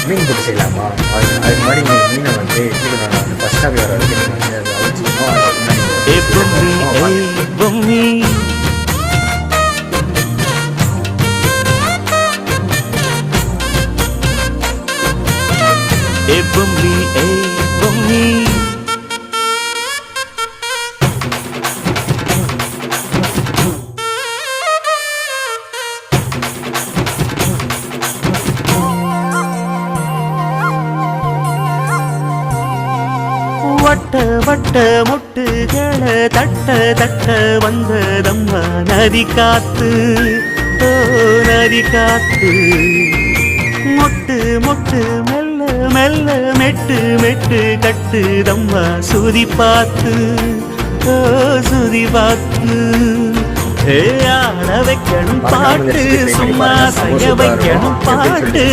மீன் போட்டு செய்யலாமா? அதுக்கு முன்னாடி நீங்கள் மீனை வந்து எப்படி பண்ணணும், ஃபஸ்ட்டாக வர வரைக்கும் நீங்கள் வந்து அதை அவிச்சிக்கணும். அதுக்கு முன்னாடி வட்ட வட்ட முட்டுகளை தட்ட தட்ட வந்ததம்மா நதி காத்து, ஓ நதி காத்து. மொட்டு மொட்டு மெல்ல மெல்ல மெட்டு மெட்டு கட்டுதம்மா சுதி பார்த்து, ஓ சுதி பார்த்து. ஆட வைக்கணும் பாட்டு, சும்மா செய்ய வைக்கணும் பாட்டு.